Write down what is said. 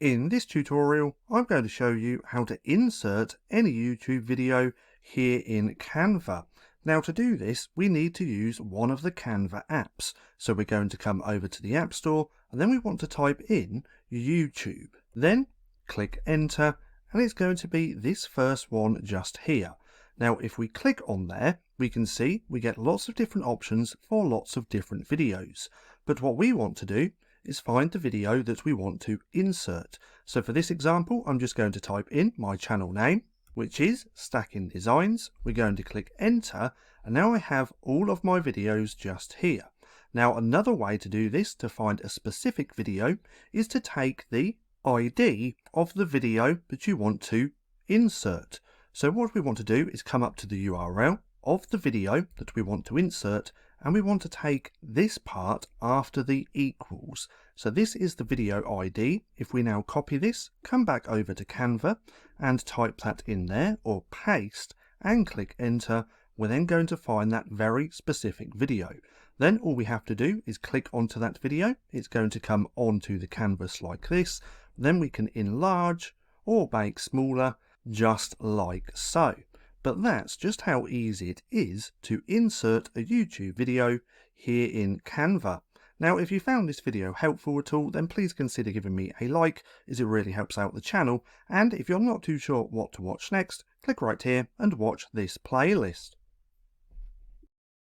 In this tutorial, I'm going to show you how to insert any YouTube video here in Canva. Now to do this, we need to use one of the Canva apps. So we're going to come over to the App Store and then we want to type in YouTube. Then click enter and it's going to be this first one just here. Now if we click on there, we can see we get lots of different options for lots of different videos. But what we want to do is find the video that we want to insert. So for this example, I'm just going to type in my channel name, which is Stacking Designs. We're going to click enter, and now I have all of my videos just here. Now another way to do this, to find a specific video, is to take the ID of the video that you want to insert. So what we want to do is come up to the URL of the video that we want to insert, and we want to take this part after the equals. So this is the video ID. If we now copy this, come back over to Canva and type that in there, or paste and click enter, we're then going to find that very specific video. Then all we have to do is click onto that video. It's going to come onto the canvas like this. Then we can enlarge or make smaller, just like so. But that's just how easy it is to insert a YouTube video here in Canva. Now if you found this video helpful at all, then please consider giving me a like, as it really helps out the channel. And if you're not too sure what to watch next, click right here and watch this playlist.